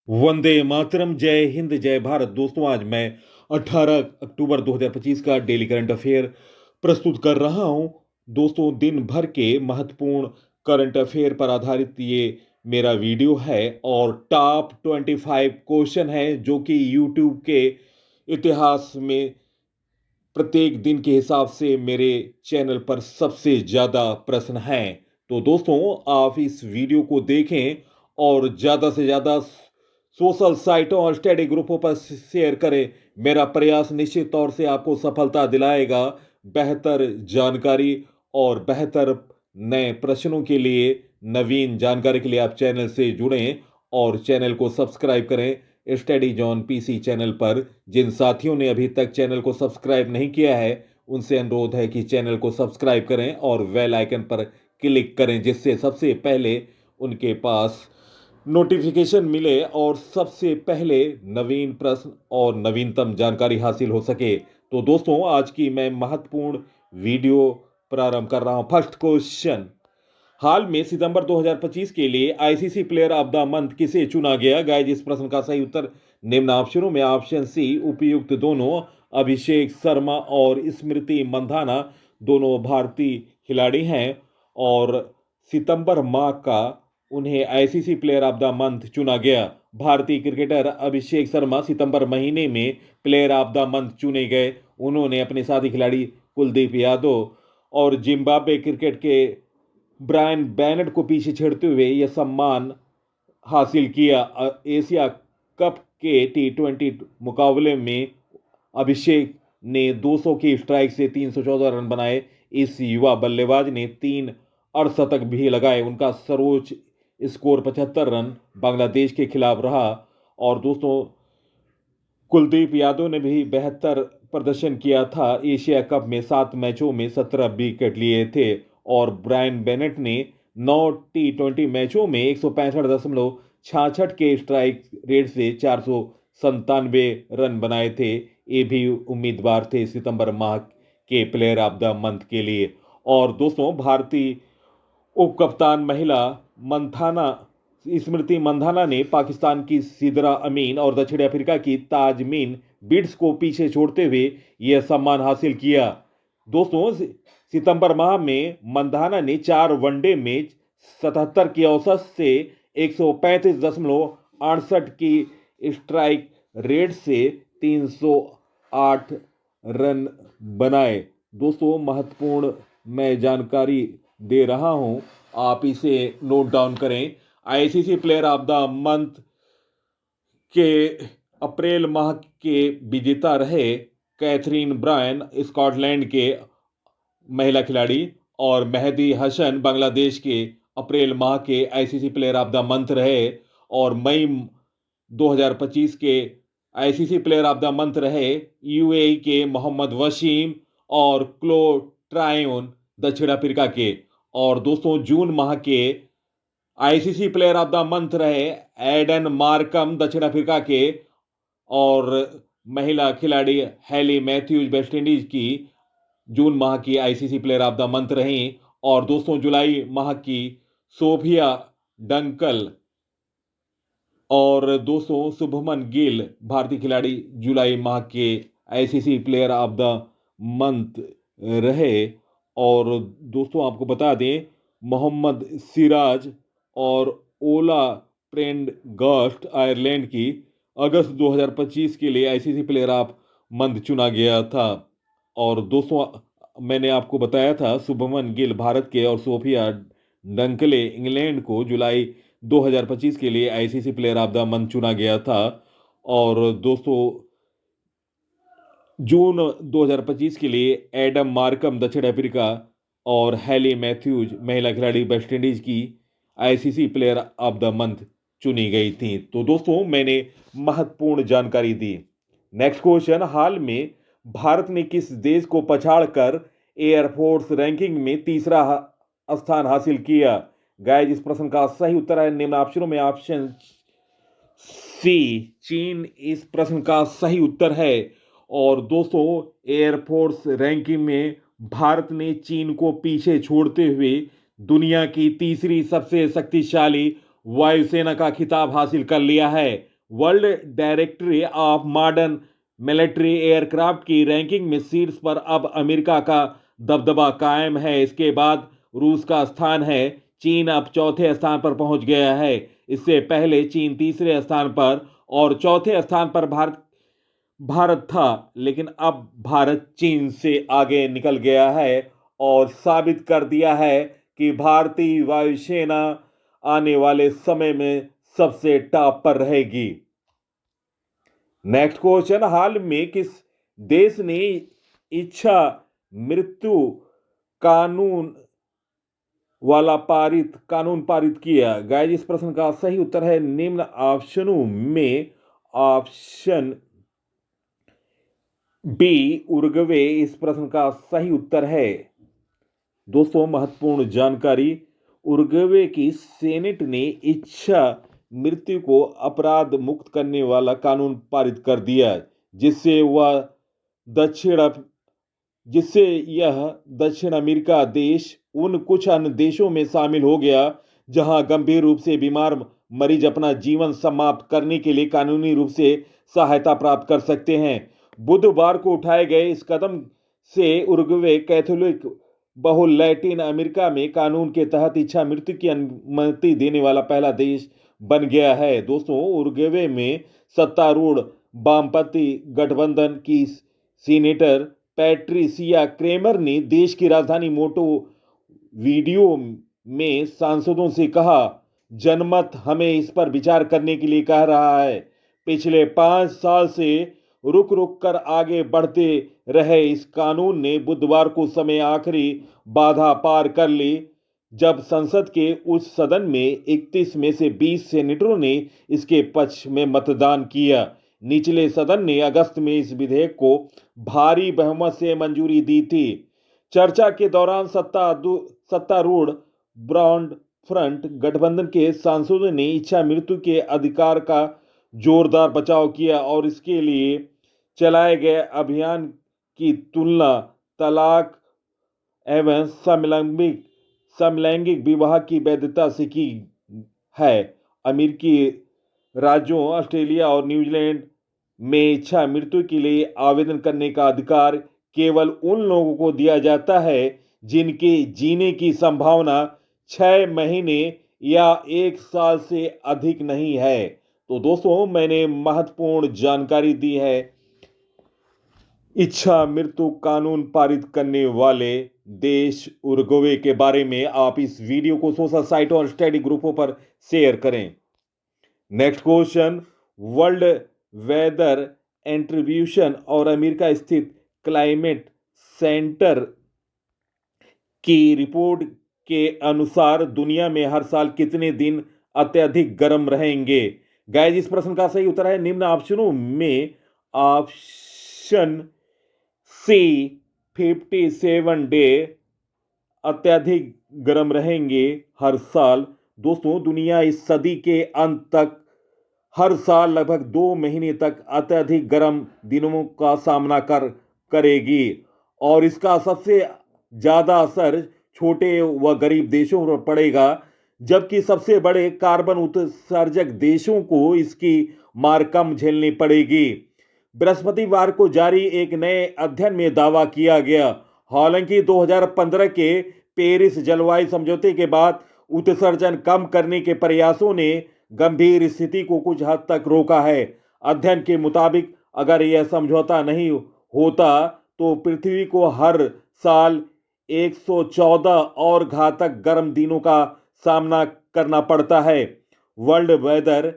वंदे मातरम, जय हिंद, जय भारत। दोस्तों, आज मैं 18 अक्टूबर 2025 का डेली करंट अफेयर प्रस्तुत कर रहा हूं। दोस्तों, दिन भर के महत्वपूर्ण करंट अफेयर पर आधारित ये मेरा वीडियो है और टॉप 25 क्वेश्चन है जो कि यूट्यूब के इतिहास में प्रत्येक दिन के हिसाब से मेरे चैनल पर सबसे ज़्यादा प्रश्न हैं। तो दोस्तों, आप इस वीडियो को देखें और ज़्यादा से ज़्यादा सोशल साइटों और स्टडी ग्रुपों पर शेयर करें। मेरा प्रयास निश्चित तौर से आपको सफलता दिलाएगा। बेहतर जानकारी और बेहतर नए प्रश्नों के लिए, नवीन जानकारी के लिए आप चैनल से जुड़ें और चैनल को सब्सक्राइब करें। स्टडी जॉन पीसी चैनल पर जिन साथियों ने अभी तक चैनल को सब्सक्राइब नहीं किया है, उनसे अनुरोध है कि चैनल को सब्सक्राइब करें और बेल आइकन पर क्लिक करें, जिससे सबसे पहले उनके पास नोटिफिकेशन मिले और सबसे पहले नवीन प्रश्न और नवीनतम जानकारी हासिल हो सके। तो दोस्तों, आज की मैं महत्वपूर्ण वीडियो प्रारंभ कर रहा हूं। फर्स्ट क्वेश्चन, हाल में सितंबर 2025 के लिए ICC player of the month किसे चुना गया? गाइस, इस प्रश्न का सही उत्तर निम्न ऑप्शनों में ऑप्शन सी उपयुक्त दोनों, अभिषेक शर्मा और स्मृति मंधाना दोनों भारतीय खिलाड़ी हैं और सितंबर माह का उन्हें ICC player of the month चुना गया। भारतीय क्रिकेटर अभिषेक शर्मा सितंबर महीने में प्लेयर ऑफ द मंथ चुने गए। उन्होंने अपने साथी खिलाड़ी कुलदीप यादव और जिम्बाब्वे क्रिकेट के ब्रायन बेनेट को पीछे छेड़ते हुए यह सम्मान हासिल किया। एशिया कप के टी20 मुकाबले में अभिषेक ने 200 की स्ट्राइक से 314 रन बनाए। इस युवा बल्लेबाज ने 3 अर्धशतक भी लगाए। उनका सर्वोच्च स्कोर 75 रन बांग्लादेश के खिलाफ रहा। और दोस्तों, कुलदीप यादव ने भी बेहतर प्रदर्शन किया था। एशिया कप में 7 मैचों में 17 विकेट लिए थे और ब्रायन बेनेट ने 9 टी20 मैचों में 165.66 के स्ट्राइक रेट से 497 रन बनाए थे। ये भी उम्मीदवार थे सितंबर माह के प्लेयर ऑफ द मंथ के लिए। और दोस्तों, भारतीय उप कप्तान महिला मंथाना स्मृति मंधाना ने पाकिस्तान की सिदरा अमीन और दक्षिण अफ्रीका की ताजमीन बिड्स को पीछे छोड़ते हुए यह सम्मान हासिल किया। दोस्तों, सितंबर माह में मंधाना ने 4 वनडे मैच 77 की औसत से 135.68 की स्ट्राइक रेट से 308 रन बनाए। दोस्तों, महत्वपूर्ण मैं जानकारी दे रहा हूं, आप इसे नोट डाउन करें। ICC player of the month के अप्रैल माह के विजेता रहे कैथरीन ब्रायन, स्कॉटलैंड के महिला खिलाड़ी, और मेहदी हसन बांग्लादेश के अप्रैल माह के ICC player of the month रहे। और मई 2025 के ICC player of the month रहे यूएई के मोहम्मद वसीम और क्लो ट्रायोन दक्षिण अफ्रीका के। और दोस्तों, जून माह के ICC player of the month रहे एडन मार्कम दक्षिण अफ्रीका के और महिला खिलाड़ी हैली मैथ्यूज वेस्ट इंडीज की जून माह की ICC player of the month रही। और दोस्तों, जुलाई माह की सोफिया डंकल और दोस्तों शुभमन गिल भारतीय खिलाड़ी जुलाई माह के ICC player of the month रहे। और दोस्तों, आपको बता दें, मोहम्मद सिराज और ओला प्रेंडगस्ट आयरलैंड की अगस्त 2025 के लिए आईसीसी प्लेयर ऑफ मंथ चुना गया था। और दोस्तों, मैंने आपको बताया था शुभमन गिल भारत के और सोफिया डंकले इंग्लैंड को जुलाई 2025 के लिए ICC player of the month चुना गया था। और दोस्तों, जून 2025 के लिए एडम मार्कम दक्षिण अफ्रीका और हैली मैथ्यूज महिला खिलाड़ी वेस्ट इंडीज की ICC player of the month चुनी गई थी। तो दोस्तों, मैंने महत्वपूर्ण जानकारी दी। नेक्स्ट क्वेश्चन, हाल में भारत ने किस देश को पछाड़कर एयरफोर्स रैंकिंग में तीसरा स्थान हासिल किया? गाइस, इस प्रश्न का सही उत्तर है निम्न ऑप्शनों में ऑप्शन सी चीन इस प्रश्न का सही उत्तर है। और दोस्तों, एयरफोर्स रैंकिंग में भारत ने चीन को पीछे छोड़ते हुए दुनिया की तीसरी सबसे शक्तिशाली वायुसेना का खिताब हासिल कर लिया है। World directory of modern military aircraft की रैंकिंग में शीर्ष पर अब अमेरिका का दबदबा कायम है। इसके बाद रूस का स्थान है। चीन अब चौथे स्थान पर पहुंच गया है। इससे पहले चीन तीसरे स्थान पर और चौथे स्थान पर भारत भारत था, लेकिन अब भारत चीन से आगे निकल गया है और साबित कर दिया है कि भारतीय वायुसेना आने वाले समय में सबसे टॉप पर रहेगी। नेक्स्ट क्वेश्चन, हाल में किस देश ने इच्छा मृत्यु कानून कानून पारित किया? गाइस, इस प्रश्न का सही उत्तर है निम्न ऑप्शनों में ऑप्शन बी उरुग्वे इस प्रश्न का सही उत्तर है। दोस्तों, महत्वपूर्ण जानकारी, उरुग्वे की सेनेट ने इच्छा मृत्यु को अपराध मुक्त करने वाला कानून पारित कर दिया, जिससे यह दक्षिण अमेरिका देश उन कुछ अन्य देशों में शामिल हो गया जहां गंभीर रूप से बीमार मरीज अपना जीवन समाप्त करने के लिए कानूनी रूप से सहायता प्राप्त कर सकते हैं। बुधवार को उठाए गए इस कदम से उरुग्वे कैथोलिक बहुल लैटिन अमेरिका में कानून के तहत इच्छा मृत्यु की अनुमति देने वाला पहला देश बन गया है। दोस्तों, उरुग्वे में सत्तारूढ़ वामपंथी गठबंधन की सीनेटर पैट्रिसिया क्रेमर ने देश की राजधानी मोटो वीडियो में सांसदों से कहा, जनमत हमें इस पर विचार करने के लिए कह रहा है। पिछले 5 साल से रुक रुक कर आगे बढ़ते रहे इस कानून ने बुधवार को समय आखिरी बाधा पार कर ली, जब संसद के उच्च सदन में 31 में से 20 सेनेटरों ने इसके पक्ष में मतदान किया। निचले सदन ने अगस्त में इस विधेयक को भारी बहुमत से मंजूरी दी थी। चर्चा के दौरान सत्तारूढ़ ब्रॉड फ्रंट गठबंधन के सांसदों ने इच्छा मृत्यु के अधिकार का जोरदार बचाव किया और इसके लिए चलाए गए अभियान की तुलना तलाक एवं समलैंगिक विवाह की वैधता से की है। अमेरिकी राज्यों ऑस्ट्रेलिया और न्यूजीलैंड में इच्छा मृत्यु के लिए आवेदन करने का अधिकार केवल उन लोगों को दिया जाता है जिनके जीने की संभावना 6 महीने या 1 साल से अधिक नहीं है। तो दोस्तों, मैंने महत्वपूर्ण जानकारी दी है इच्छा मृत्यु कानून पारित करने वाले देश उरुग्वे के बारे में। आप इस वीडियो को सोशल साइटों और स्टडी ग्रुपों पर शेयर करें। Next question, world weather attribution और अमेरिका स्थित क्लाइमेट सेंटर की रिपोर्ट के अनुसार दुनिया में हर साल कितने दिन अत्यधिक गर्म रहेंगे? गाइस, इस प्रश्न का सही उत्तर है निम्न ऑप्शनों में ऑप्शन सी 57 डे अत्यधिक गर्म रहेंगे हर साल। दोस्तों, दुनिया इस सदी के अंत तक हर साल लगभग 2 महीने तक अत्यधिक गर्म दिनों का सामना करेगी और इसका सबसे ज्यादा असर छोटे व गरीब देशों पर पड़ेगा, जबकि सबसे बड़े कार्बन उत्सर्जक देशों को इसकी मार कम झेलनी पड़ेगी। बृहस्पतिवार को जारी एक नए अध्ययन में दावा किया गया। हालांकि 2015 के पेरिस जलवायु समझौते के बाद उत्सर्जन कम करने के प्रयासों ने गंभीर स्थिति को कुछ हद तक रोका है। अध्ययन के मुताबिक अगर यह समझौता नहीं होता तो पृथ्वी को हर साल 114 और घातक गर्म दिनों का सामना करना पड़ता है। वर्ल्ड वेदर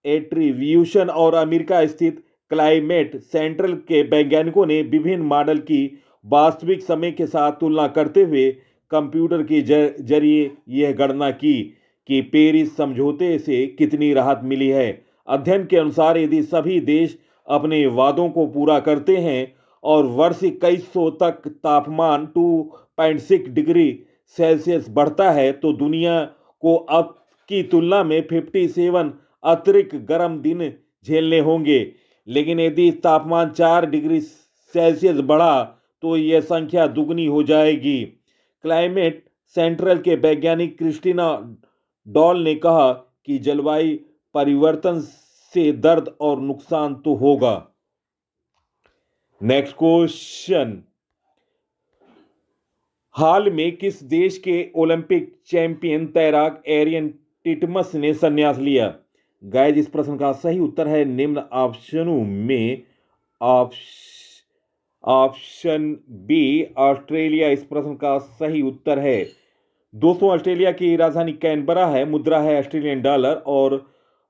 एट्रीब्यूशन और अमेरिका स्थित क्लाइमेट सेंटर के वैज्ञानिकों ने विभिन्न मॉडल की वास्तविक समय के साथ तुलना करते हुए कंप्यूटर के जरिए यह गणना की कि पेरिस समझौते से कितनी राहत मिली है। अध्ययन के अनुसार यदि सभी देश अपने वादों को पूरा करते हैं और वर्ष 2100 तक तापमान 2.6 डिग्री सेल्सियस बढ़ता है तो दुनिया को अब की तुलना में 57 अतिरिक्त गर्म दिन झेलने होंगे। लेकिन यदि तापमान 4 डिग्री सेल्सियस बढ़ा तो यह संख्या दुगनी हो जाएगी। क्लाइमेट सेंट्रल के वैज्ञानिक क्रिस्टीना डॉल ने कहा कि जलवायु परिवर्तन से दर्द और नुकसान तो होगा। नेक्स्ट क्वेश्चन, हाल में किस देश के ओलंपिक चैंपियन तैराक एरियन टिटमस ने संन्यास लिया? गाइस, इस प्रश्न का सही उत्तर है निम्न ऑप्शनों में ऑप्शन बी ऑस्ट्रेलिया इस प्रश्न का सही उत्तर है। दोस्तों, ऑस्ट्रेलिया की राजधानी कैनबरा है, मुद्रा है ऑस्ट्रेलियन डॉलर और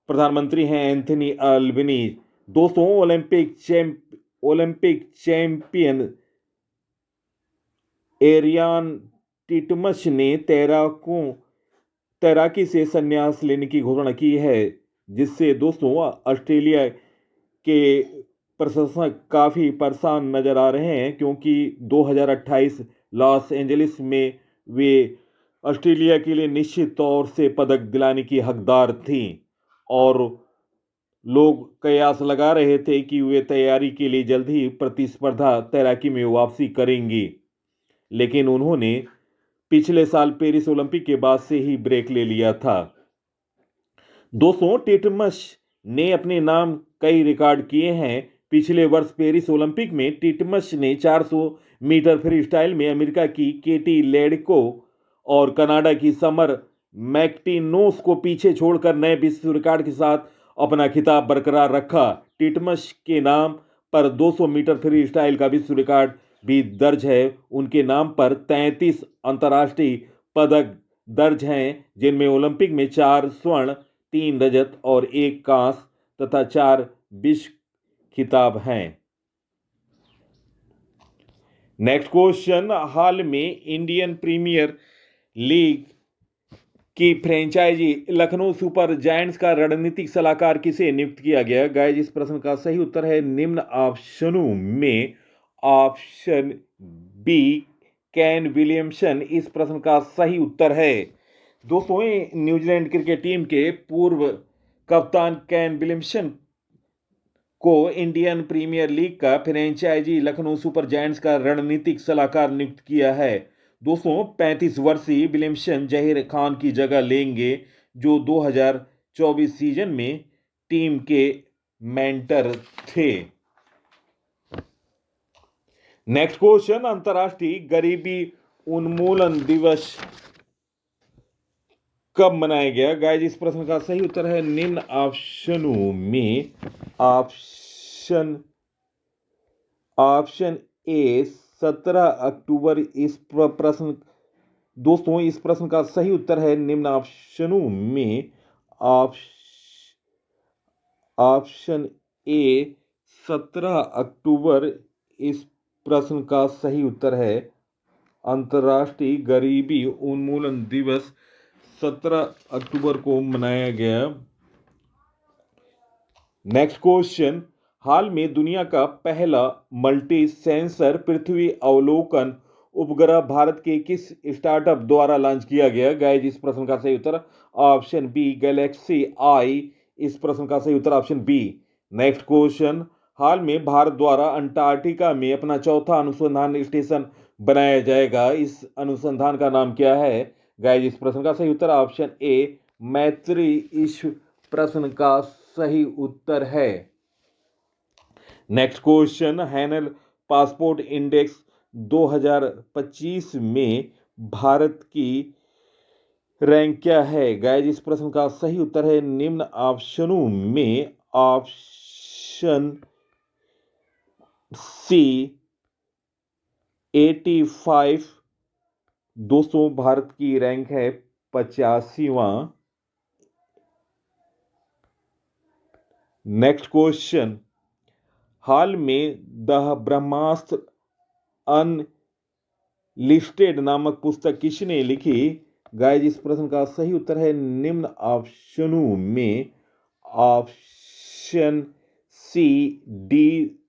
प्रधानमंत्री हैं एंथनी अल्बनीज। दोस्तों, ओलंपिक चैंपियन एरियान टिटमस ने तैराकी से संन्यास लेने की घोषणा की है, जिससे दोस्तों ऑस्ट्रेलिया के प्रशंसक काफ़ी परेशान नजर आ रहे हैं, क्योंकि 2028 लॉस एंजलिस में वे ऑस्ट्रेलिया के लिए निश्चित तौर से पदक दिलाने की हकदार थी और लोग कयास लगा रहे थे कि वे तैयारी के लिए जल्द ही प्रतिस्पर्धा तैराकी में वापसी करेंगी, लेकिन उन्होंने पिछले साल पेरिस ओलंपिक के बाद से ही ब्रेक ले लिया था। दोस्तों, टिटमस ने अपने नाम कई रिकॉर्ड किए हैं। पिछले वर्ष पेरिस ओलंपिक में टिटमस ने 400 मीटर फ्री स्टाइल में अमेरिका की केटी लेडेको और कनाडा की समर मैक्टिनोस को पीछे छोड़कर नए विश्व रिकॉर्ड के साथ अपना खिताब बरकरार रखा। टिटमस के नाम पर 200 मीटर फ्री स्टाइल का विश्व रिकॉर्ड भी दर्ज है। उनके नाम पर 33 अंतर्राष्ट्रीय पदक दर्ज हैं, जिनमें ओलंपिक में 4 स्वर्ण, 3 रजत और 1 कांस्य तथा 4 विश्व खिताब हैं। नेक्स्ट क्वेश्चन, हाल में इंडियन प्रीमियर लीग की फ्रेंचाइजी लखनऊ सुपर जायंट्स का रणनीतिक सलाहकार किसे नियुक्त किया गया? गाइस, इस प्रश्न का सही उत्तर है निम्न ऑप्शनों में ऑप्शन बी केन विलियमसन इस प्रश्न का सही उत्तर है। दोस्तों, न्यूजीलैंड क्रिकेट टीम के पूर्व कप्तान केन विलियमसन को इंडियन प्रीमियर लीग का फ्रेंचाइजी लखनऊ सुपर जायंट्स का रणनीतिक सलाहकार नियुक्त किया है। दोस्तों, 35 वर्षीय विलियमसन जहीर खान की जगह लेंगे, जो 2024 सीजन में टीम के मेंटर थे। नेक्स्ट क्वेश्चन, अंतर्राष्ट्रीय गरीबी उन्मूलन दिवस कब मनाया गया? गाइस, इस प्रश्न का सही उत्तर है निम्न ऑप्शनों में ऑप्शन ए 17 अक्टूबर दोस्तों, इस प्रश्न का सही उत्तर है निम्न ऑप्शनों में ऑप्शन ए 17 अक्टूबर इस प्रश्न का सही उत्तर है। अंतर्राष्ट्रीय गरीबी उन्मूलन दिवस 17 अक्टूबर को मनाया गया। नेक्स्ट क्वेश्चन, हाल में दुनिया का पहला मल्टी सेंसर पृथ्वी अवलोकन उपग्रह भारत के किस स्टार्टअप द्वारा लॉन्च किया गया? गाइस, इस प्रश्न का सही उत्तर ऑप्शन बी गैलेक्सी आई इस प्रश्न का सही उत्तर ऑप्शन बी। नेक्स्ट क्वेश्चन, हाल में भारत द्वारा अंटार्कटिका में अपना चौथा अनुसंधान स्टेशन बनाया जाएगा। इस अनुसंधान का नाम क्या है? गाइस, इस प्रश्न का सही उत्तर ऑप्शन ए मैत्री इस प्रश्न का सही उत्तर है। नेक्स्ट क्वेश्चन, हैनल पासपोर्ट इंडेक्स 2025 में भारत की रैंक क्या है? गाइस, इस प्रश्न का सही उत्तर है निम्न ऑप्शनों में ऑप्शन सी 85। दोस्तों, भारत की रैंक है 85वां। नेक्स्ट क्वेश्चन, हाल में द ब्रह्मास्त्र अनलिस्टेड नामक पुस्तक किसने लिखी? गाइस, इस प्रश्न का सही उत्तर है निम्न ऑप्शनों में ऑप्शन सी डी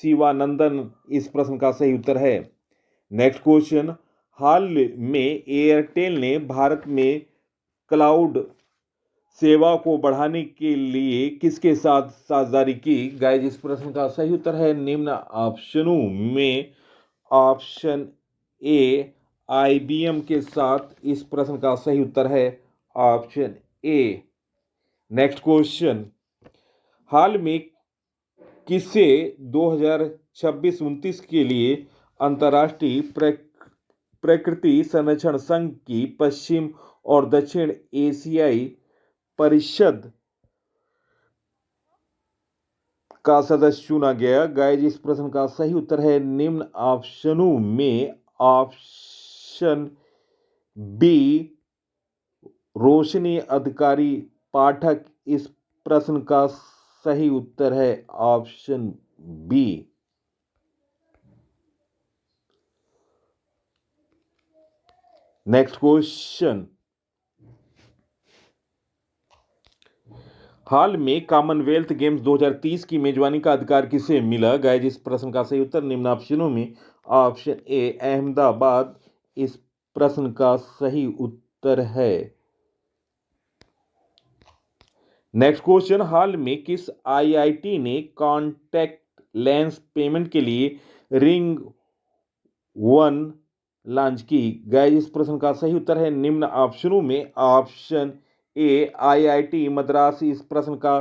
शिवानंदन इस प्रश्न का सही उत्तर है। नेक्स्ट क्वेश्चन, हाल में एयरटेल ने भारत में क्लाउड सेवा को बढ़ाने के लिए किसके साथ साझेदारी की? गाइस, इस प्रश्न का सही उत्तर है निम्न ऑप्शनों में ऑप्शन ए आईबीएम के साथ इस प्रश्न का सही उत्तर है ऑप्शन ए। नेक्स्ट क्वेश्चन, हाल में किसे 2026-29 के लिए अंतर्राष्ट्रीय प्रकृति संरक्षण संघ की पश्चिम और दक्षिण एशियाई परिषद का सदस्य चुना गया? गाइस, इस प्रश्न का सही उत्तर है निम्न ऑप्शनों में ऑप्शन बी रोशनी अधिकारी पाठक। इस प्रश्न का सही उत्तर है ऑप्शन बी। नेक्स्ट क्वेश्चन, हाल में कॉमनवेल्थ गेम्स 2030 की मेजबानी का अधिकार किसे मिला? गाइस, इस प्रश्न का सही उत्तर निम्न ऑप्शनों में ऑप्शन ए अहमदाबाद इस प्रश्न का सही उत्तर है। नेक्स्ट क्वेश्चन, हाल में किस आईआईटी ने कॉन्टैक्ट लेंस पेमेंट के लिए रिंग वन लॉन्च की? गाइस, इस प्रश्न का सही उत्तर है निम्न ऑप्शनों में ऑप्शन ए आईआईटी मद्रास इस प्रश्न का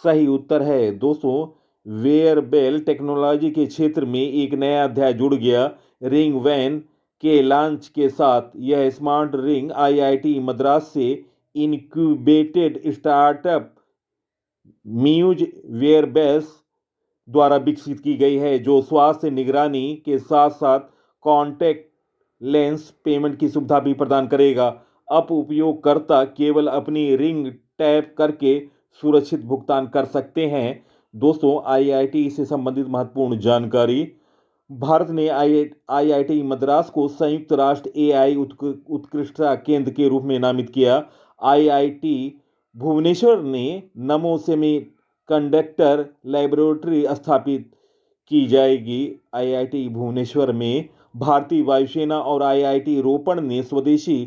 सही उत्तर है। दोस्तों, वेयरबेल टेक्नोलॉजी के क्षेत्र में एक नया अध्याय जुड़ गया। रिंग वैन के लॉन्च के साथ यह स्मार्ट रिंग आईआईटी मद्रास से इनक्यूबेटेड स्टार्टअप म्यूज वेयरबेल्स द्वारा विकसित की गई है, जो स्वास्थ्य निगरानी के साथ साथ कॉन्टैक्ट लेंस पेमेंट की सुविधा भी प्रदान करेगा। अब उपयोगकर्ता केवल अपनी रिंग टैप करके सुरक्षित भुगतान कर सकते हैं। दोस्तों, आईआईटी से संबंधित महत्वपूर्ण जानकारी। भारत ने आईआईटी मद्रास को संयुक्त राष्ट्र एआई उत्कृष्टता केंद्र के रूप में नामित किया। आईआईटी भुवनेश्वर ने नमो सेमीकंडक्टर लैबोरेटरी स्थापित की जाएगी। आईआईटी भुवनेश्वर में भारतीय वायुसेना और आईआईटी रोपण ने स्वदेशी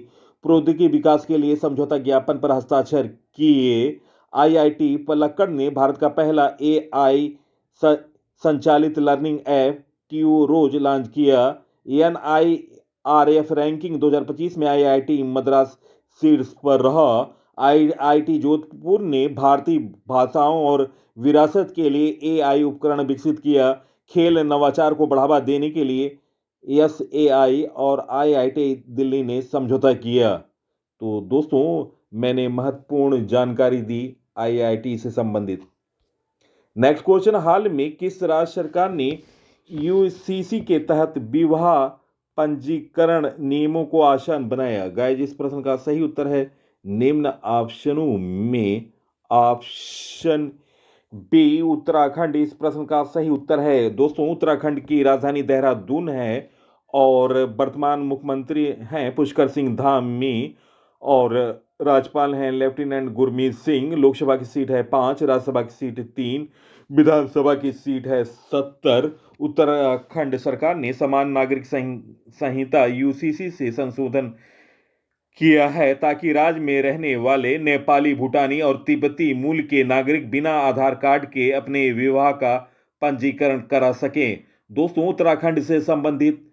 प्रौद्योगिकी विकास के लिए समझौता ज्ञापन पर हस्ताक्षर किए। आईआईटी पलक्कड़ ने भारत का पहला एआई संचालित लर्निंग ऐप ट्यूरोज लॉन्च किया। एनआईआरएफ रैंकिंग 2025 में आईआईटी मद्रास शीर्ष पर रहा। आईआईटी जोधपुर ने भारतीय भाषाओं और विरासत के लिए एआई उपकरण विकसित किया। खेल नवाचार को बढ़ावा देने के लिए एसएआई और आईआईटी दिल्ली ने समझौता किया। तो दोस्तों, मैंने महत्वपूर्ण जानकारी दी आईआईटी से संबंधित। नेक्स्ट क्वेश्चन, हाल में किस राज्य सरकार ने यूसीसी के तहत विवाह पंजीकरण नियमों को आसान बनाया? गाइस, इस प्रश्न का सही उत्तर है निम्न ऑप्शनों में ऑप्शन बी उत्तराखंड इस प्रश्न का सही उत्तर है। दोस्तों, उत्तराखंड की राजधानी देहरादून है और वर्तमान मुख्यमंत्री हैं पुष्कर सिंह धामी और राज्यपाल हैं लेफ्टिनेंट गुरमीत सिंह। लोकसभा की सीट है 5, राज्यसभा की सीट 3, विधानसभा की सीट है 70। उत्तराखंड सरकार ने समान नागरिक संहिता यूसीसी से संशोधन किया है ताकि राज्य में रहने वाले नेपाली, भूटानी और तिब्बती मूल के नागरिक बिना आधार कार्ड के अपने विवाह का पंजीकरण करा सकें। दोस्तों, उत्तराखंड से संबंधित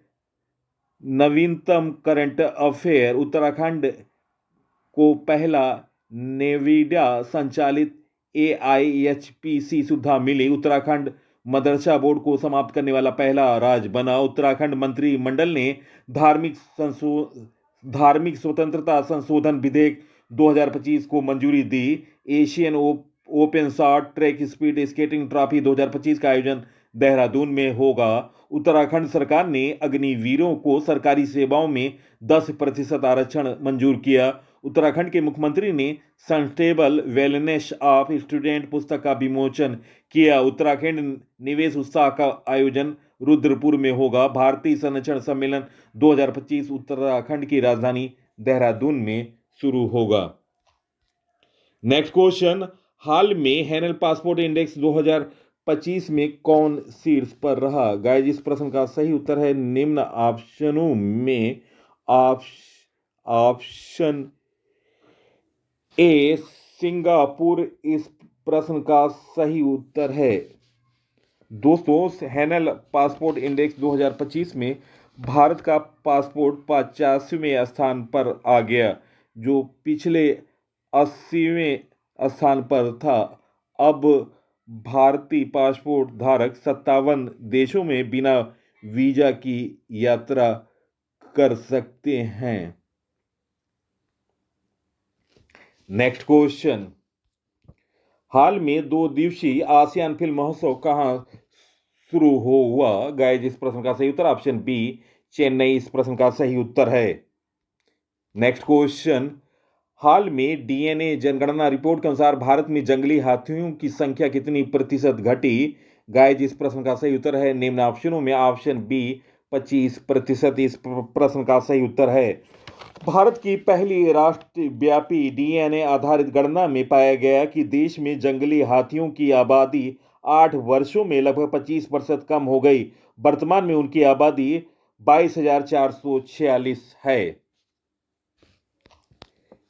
नवीनतम करंट अफेयर। उत्तराखंड को पहला नेविडा संचालित एआईएचपीसी सुविधा मिली। उत्तराखंड मदरसा बोर्ड को समाप्त करने वाला पहला राज्य बना। उत्तराखंड मंत्रिमंडल ने धार्मिक स्वतंत्रता संशोधन विधेयक 2025 को मंजूरी दी। Asian open short track speed skating trophy 2025 का आयोजन देहरादून में होगा। उत्तराखंड सरकार ने अग्निवीरों को सरकारी सेवाओं में 10% आरक्षण मंजूर किया। उत्तराखंड के मुख्यमंत्री ने सस्टेनेबल वेलनेस ऑफ स्टूडेंट पुस्तक का विमोचन किया। उत्तराखंड निवेश उत्सव का आयोजन रुद्रपुर में होगा। भारतीय संरक्षण सम्मेलन 2025 उत्तराखंड की राजधानी देहरादून में शुरू होगा। नेक्स्ट क्वेश्चन, हाल में हैनल पासपोर्ट इंडेक्स 2025 में कौन शीर्ष पर रहा? गाइस, इस प्रश्न का सही उत्तर है निम्न ऑप्शनों में ऑप्शन ए सिंगापुर इस प्रश्न का सही उत्तर है। दोस्तों, हैनल पासपोर्ट इंडेक्स 2025 में भारत का पासपोर्ट 85वें स्थान पर आ गया, जो पिछले 80वें स्थान पर था। अब भारतीय पासपोर्ट धारक 57 देशों में बिना वीजा की यात्रा कर सकते हैं। नेक्स्ट क्वेश्चन, हाल में 2 दिवसीय आसियान फिल्म महोत्सव कहां शुरू हुआ? गाइस, इस प्रश्न का सही उत्तर ऑप्शन बी चेन्नई इस प्रश्न का सही उत्तर है। नेक्स्ट क्वेश्चन, हाल में डीएनए जनगणना रिपोर्ट के अनुसार भारत में जंगली हाथियों की संख्या कितनी प्रतिशत घटी? गाइस, इस प्रश्न का सही उत्तर है निम्न ऑप्शनों में ऑप्शन बी 25% इस प्रश्न का सही उत्तर है। भारत की पहली राष्ट्रव्यापी डीएनए आधारित गणना में पाया गया कि देश में जंगली हाथियों की आबादी 8 वर्षों में लगभग 25% कम हो गई। वर्तमान में उनकी आबादी 22,446 है।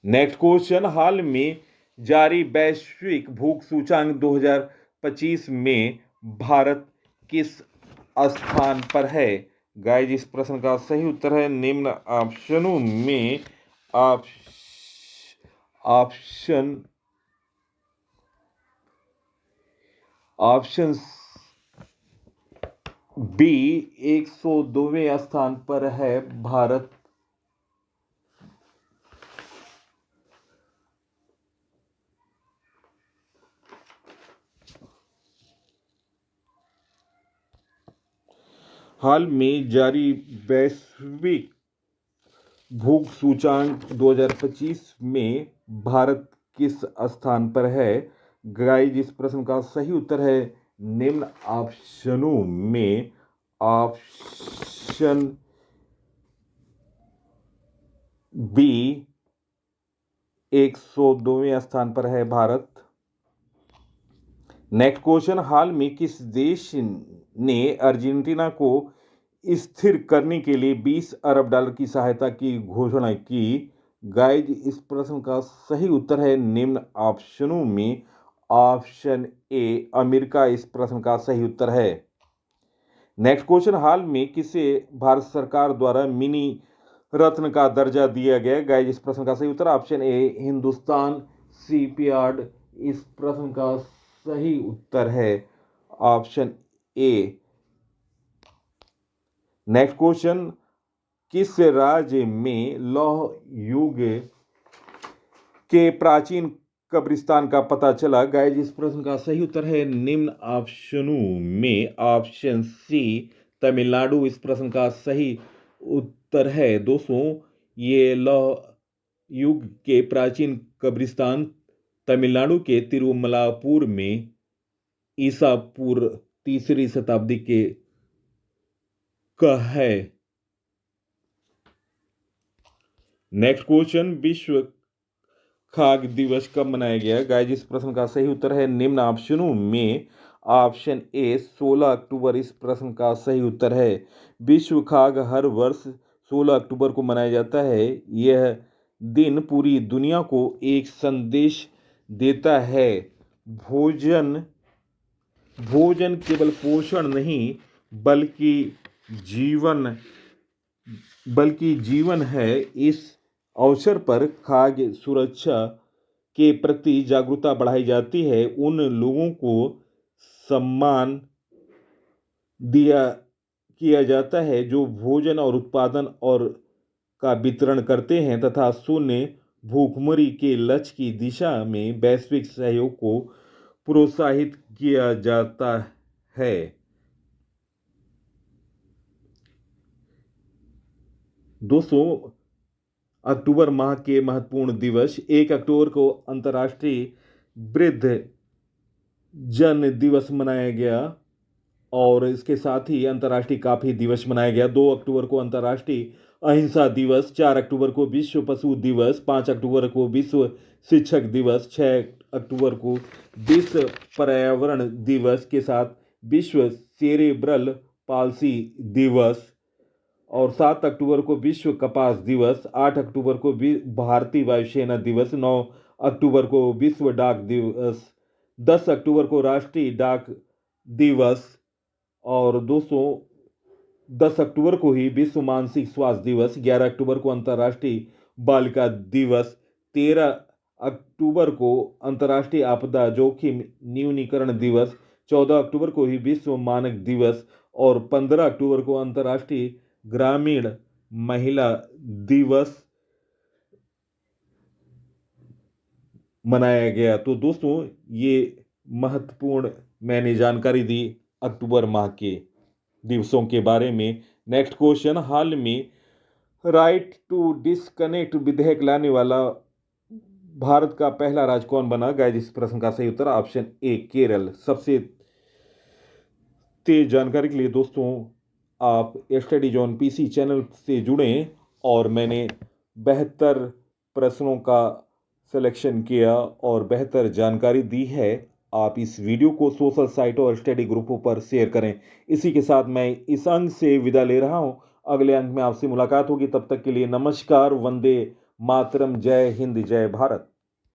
नेक्स्ट क्वेश्चन, हाल में जारी वैश्विक भूख सूचांक 2025 में भारत किस स्थान पर है? गाइस, इस प्रश्न का सही उत्तर है निम्न ऑप्शनों में ऑप्शन बी 102वें स्थान पर है भारत। हाल में जारी वैश्विक भूख सूचांक 2025 में भारत किस स्थान पर है? गाइस, इस प्रश्न का सही उत्तर है निम्न ऑप्शनों में ऑप्शन बी 102वें स्थान पर है भारत। नेक्स्ट क्वेश्चन, हाल में किस देश ने अर्जेंटीना को स्थिर करने के लिए $20 अरब की सहायता की घोषणा की? गाइस, इस प्रश्न का सही उत्तर है निम्न ऑप्शनों में ऑप्शन ए अमेरिका इस प्रश्न का सही उत्तर है। नेक्स्ट क्वेश्चन, हाल में किसे भारत सरकार द्वारा मिनी रत्न का दर्जा दिया गया? गाइस, इस प्रश्न का सही उत्तर ऑप्शन ए हिंदुस्तान शिपयार्ड इस प्रश्न का सही उत्तर है ऑप्शन ए। नेक्स्ट क्वेश्चन, किस राज्य में लौह युग के प्राचीन कब्रिस्तान का पता चला? गाइस, इस प्रश्न का सही उत्तर है निम्न ऑप्शनों में ऑप्शन सी तमिलनाडु इस प्रश्न का सही उत्तर है। दोस्तों, ये लौह युग के प्राचीन कब्रिस्तान तमिलनाडु के तिरुमलापुर में ईसा पूर्व 3री शताब्दी के का है। नेक्स्ट क्वेश्चन, विश्व खाद्य दिवस कब मनाया गया? गाइस, इस प्रश्न का सही उत्तर है निम्न ऑप्शनों में ऑप्शन ए 16 अक्टूबर इस प्रश्न का सही उत्तर है। विश्व खाद्य हर वर्ष 16 अक्टूबर को मनाया जाता है। यह दिन पूरी दुनिया को एक संदेश देता है, भोजन केवल पोषण नहीं बल्कि जीवन है। इस अवसर पर खाद्य सुरक्षा के प्रति जागरूकता बढ़ाई जाती है। उन लोगों को सम्मान किया जाता है जो भोजन और उत्पादन और का वितरण करते हैं तथा शून्य भूखमरी के लक्ष्य की दिशा में वैश्विक सहयोग को प्रोत्साहित किया जाता है। दोस्तों, अक्टूबर माह के महत्वपूर्ण दिवस 1 अक्टूबर को अंतर्राष्ट्रीय वृद्ध जन दिवस मनाया गया और इसके साथ ही अंतर्राष्ट्रीय कॉफी दिवस मनाया गया। 2 अक्टूबर को अंतर्राष्ट्रीय अहिंसा दिवस, 4 अक्टूबर को विश्व पशु दिवस, 5 अक्टूबर को विश्व शिक्षक दिवस, 6 अक्टूबर को विश्व पर्यावरण दिवस के साथ विश्व सेरेब्रल पाल्सी दिवस और 7 अक्टूबर को विश्व कपास दिवस, 8 अक्टूबर को भारतीय वायुसेना दिवस, 9 अक्टूबर को विश्व डाक दिवस, 10 अक्टूबर को राष्ट्रीय डाक दिवस और दोस्तों 10 अक्टूबर को ही विश्व मानसिक स्वास्थ्य दिवस, 11 अक्टूबर को अंतर्राष्ट्रीय बालिका दिवस, 13 अक्टूबर को अंतर्राष्ट्रीय आपदा जोखिम न्यूनीकरण दिवस, 14 अक्टूबर को ही विश्व मानक दिवस और 15 अक्टूबर को अंतर्राष्ट्रीय ग्रामीण महिला दिवस मनाया गया। तो दोस्तों ये महत्वपूर्ण मैंने जानकारी दी अक्टूबर माह के दिवसों के बारे में। नेक्स्ट क्वेश्चन, हाल में राइट टू डिस्कनेक्ट विधेयक लाने वाला भारत का पहला राज्य कौन बना? गाइस इस प्रश्न का सही उत्तर ऑप्शन ए केरल। सबसे तेज जानकारी के लिए दोस्तों आप स्टडी जोन पीसी चैनल से जुड़ें और मैंने बेहतर प्रश्नों का सिलेक्शन किया और बेहतर जानकारी दी है। आप इस वीडियो को सोशल साइटों और स्टडी ग्रुपों पर शेयर करें। इसी के साथ मैं इस अंक से विदा ले रहा हूं। अगले अंक में आपसे मुलाकात होगी। तब तक के लिए नमस्कार, वंदे मातरम, जय हिंद, जय भारत।